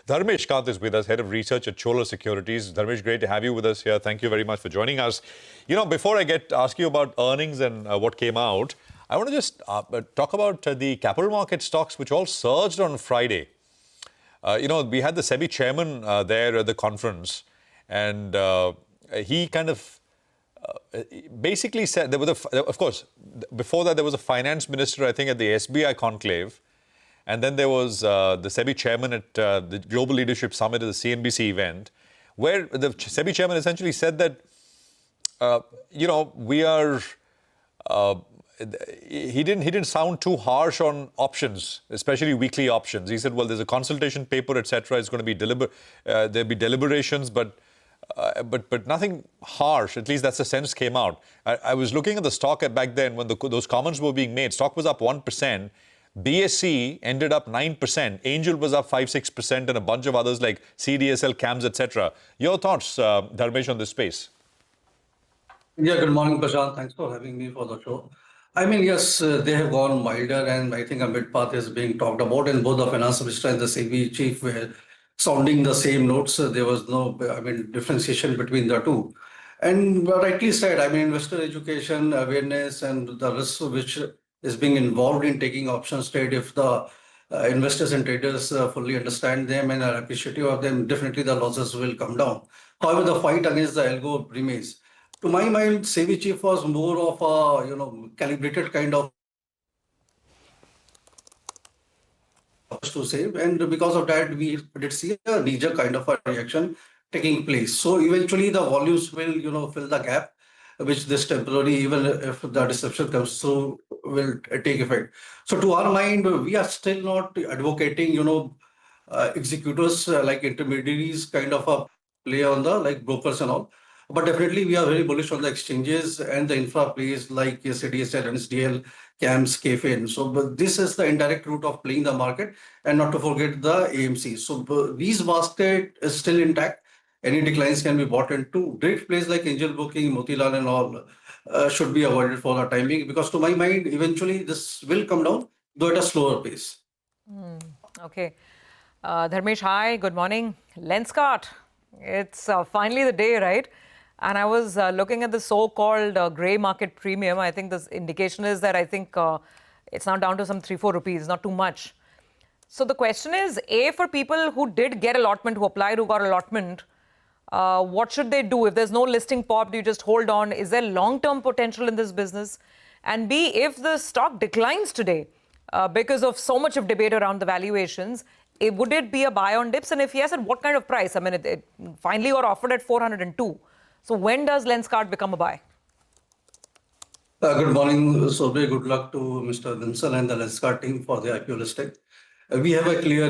Dharmesh Kant is with us, Head of Research at Chola Securities. Dharmesh, great to have you with us here. Thank you very much for joining us. You know, before I ask you about earnings and what came out, I want to just talk about the capital market stocks, which all surged on Friday. We had the SEBI chairman there at the conference, and he kind of basically said there was of course, before that there was a finance minister, I think, at the SBI conclave, and then there was the SEBI chairman at the Global Leadership Summit at the CNBC event, where the SEBI chairman essentially said that we are. He didn't sound too harsh on options, especially weekly options. He said, well, there's a consultation paper, etc. It's going to be there'll be deliberations, but nothing harsh. At least that's the sense came out. I was looking at the stock back then when those comments were being made. Stock was up 1%. BSE ended up 9%. Angel was up 5-6%, and a bunch of others like CDSL, CAMS, etc. Your thoughts, Dharmesh, on this space? Yeah, good morning, Prashant. Thanks for having me for the show. I mean, yes, they have gone milder, and I think a mid-path is being talked about, and both the finance minister and the SEBI chief were sounding the same notes. There was no, differentiation between the two. And rightly said, investor education, awareness, and the risk which is being involved in taking options trade, if the investors and traders fully understand them and are appreciative of them, definitely the losses will come down. However, the fight against the algo remains. To my mind, SEBI chief was more of a calibrated kind of to save, and because of that, we did see a knee-jerk kind of a reaction taking place. So eventually, the volumes will fill the gap, which this temporary, even if the disruption comes through, will take effect. So to our mind, we are still not advocating executors like intermediaries kind of a play on the like brokers and all. But definitely, we are very bullish on the exchanges and the infra plays like CDSL, NSDL, CAMS, KFIN. So but this is the indirect route of playing the market, and not to forget the AMC. So these basket is still intact. Any declines can be bought into. Direct plays like Angel Booking, Motilal and all should be avoided for the time being, because to my mind, eventually this will come down, though at a slower pace. Okay. Dharmesh, hi, good morning. Lenskart, it's finally the day, right? And I was looking at the so-called grey market premium. I think this indication is that I think it's now down to some 3-4 rupees, not too much. So the question is, A, for people who did get allotment, who applied, who got allotment, what should they do? If there's no listing pop, do you just hold on? Is there long-term potential in this business? And B, if the stock declines today because of so much of debate around the valuations, would it be a buy on dips? And if yes, at what kind of price? I mean, it finally got offered at 402. So when does Lenskart become a buy? Good morning, Sobe. Good luck to Mr. Vinsal and the Lenskart team for the IPO listing. We have a clear,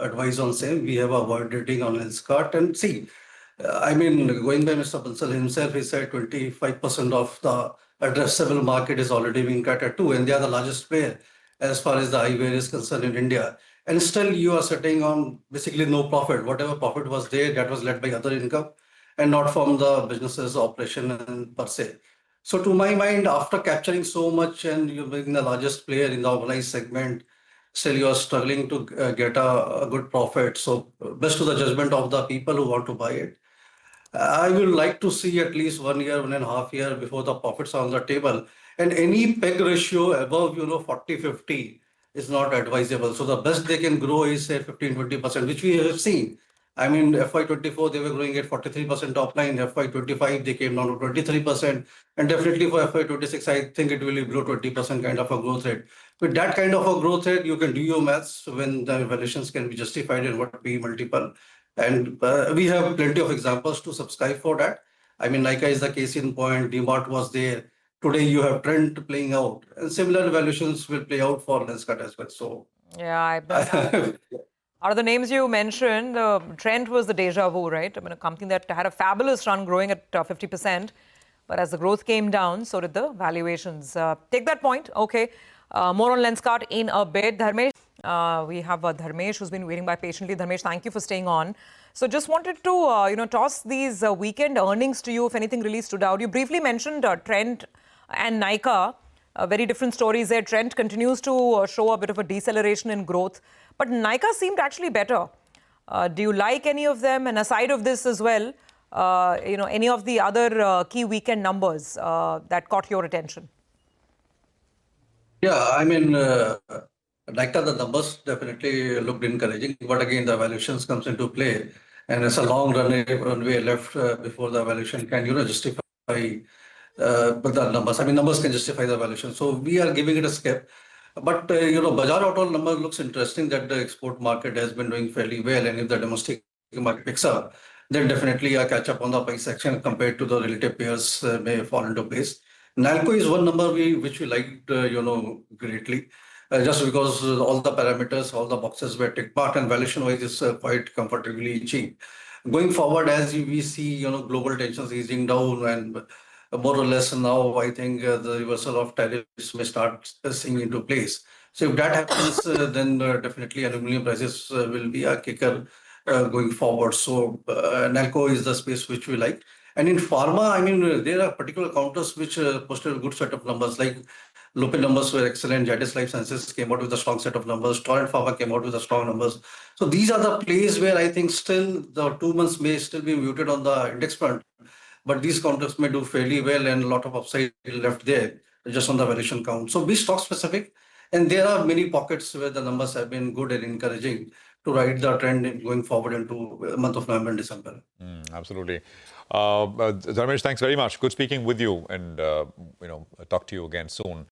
advice on same. We have a word rating on Lenskart. And see, going by Mr. Vinsal himself, he said 25% of the addressable market is already being catered to, and they are the largest player as far as the eyewear is concerned in India. And still you are sitting on basically no profit. Whatever profit was there, that was led by other income and not from the business's operation per se. So to my mind, after capturing so much and you being the largest player in the organized segment, still you are struggling to get a good profit. So best to the judgment of the people who want to buy it. I will like to see at least 1 year, 1.5 years before the profits are on the table. And any peg ratio above 40-50 is not advisable. So the best they can grow is say 15-20%, which we have seen. FY24, they were growing at 43% top line. FY25, they came down to 23%. And definitely for FY26, I think it will be below 20% kind of a growth rate. With that kind of a growth rate, you can do your maths when the valuations can be justified in what P multiple. And we have plenty of examples to subscribe for that. Nika is the case in point. DMart was there. Today you have Trent playing out. And similar valuations will play out for Lenskart as well. So yeah, I bet. Out of the names you mentioned, Trent was the deja vu, right? A company that had a fabulous run growing at 50%. But as the growth came down, so did the valuations. Take that point. Okay. More on Lenskart in a bit. Dharmesh, we have Dharmesh who's been waiting by patiently. Dharmesh, thank you for staying on. So just wanted to, toss these weekend earnings to you, if anything really stood out. You briefly mentioned Trent and Nykaa. Very different stories there. Trent continues to show a bit of a deceleration in growth. But Nykaa seemed actually better. Do you like any of them? And aside of this as well, any of the other key weekend numbers that caught your attention? Yeah, I mean, the numbers definitely looked encouraging, but again, the valuations comes into play, and it's a long runway left before the valuation can, justify but the numbers. I mean, numbers can justify the valuation. So we are giving it a skip. But, Bazaar Auto number looks interesting that the export market has been doing fairly well. And if the domestic market picks up, then definitely a catch up on the price action compared to the relative peers may fall into place. Nalco is one number which we liked, greatly, just because all the parameters, all the boxes were ticked marked, and valuation wise is quite comfortably cheap. Going forward, as we see, global tensions easing down and more or less now, I think the reversal of tariffs may start seeing into place. So if that happens, then definitely aluminum prices will be a kicker going forward. So Nalco is the space which we like. And in pharma, I mean, there are particular counters which posted a good set of numbers, like Lupin numbers were excellent. Jadis Life Sciences came out with a strong set of numbers. Torrent Pharma came out with a strong numbers. So these are the plays where I think still the 2 months may still be muted on the index front, but these counters may do fairly well and a lot of upside left there just on the valuation count. So be stock specific, and there are many pockets where the numbers have been good and encouraging to ride the trend going forward into the month of November and December. Absolutely. Dharmesh, thanks very much. Good speaking with you, and talk to you again soon.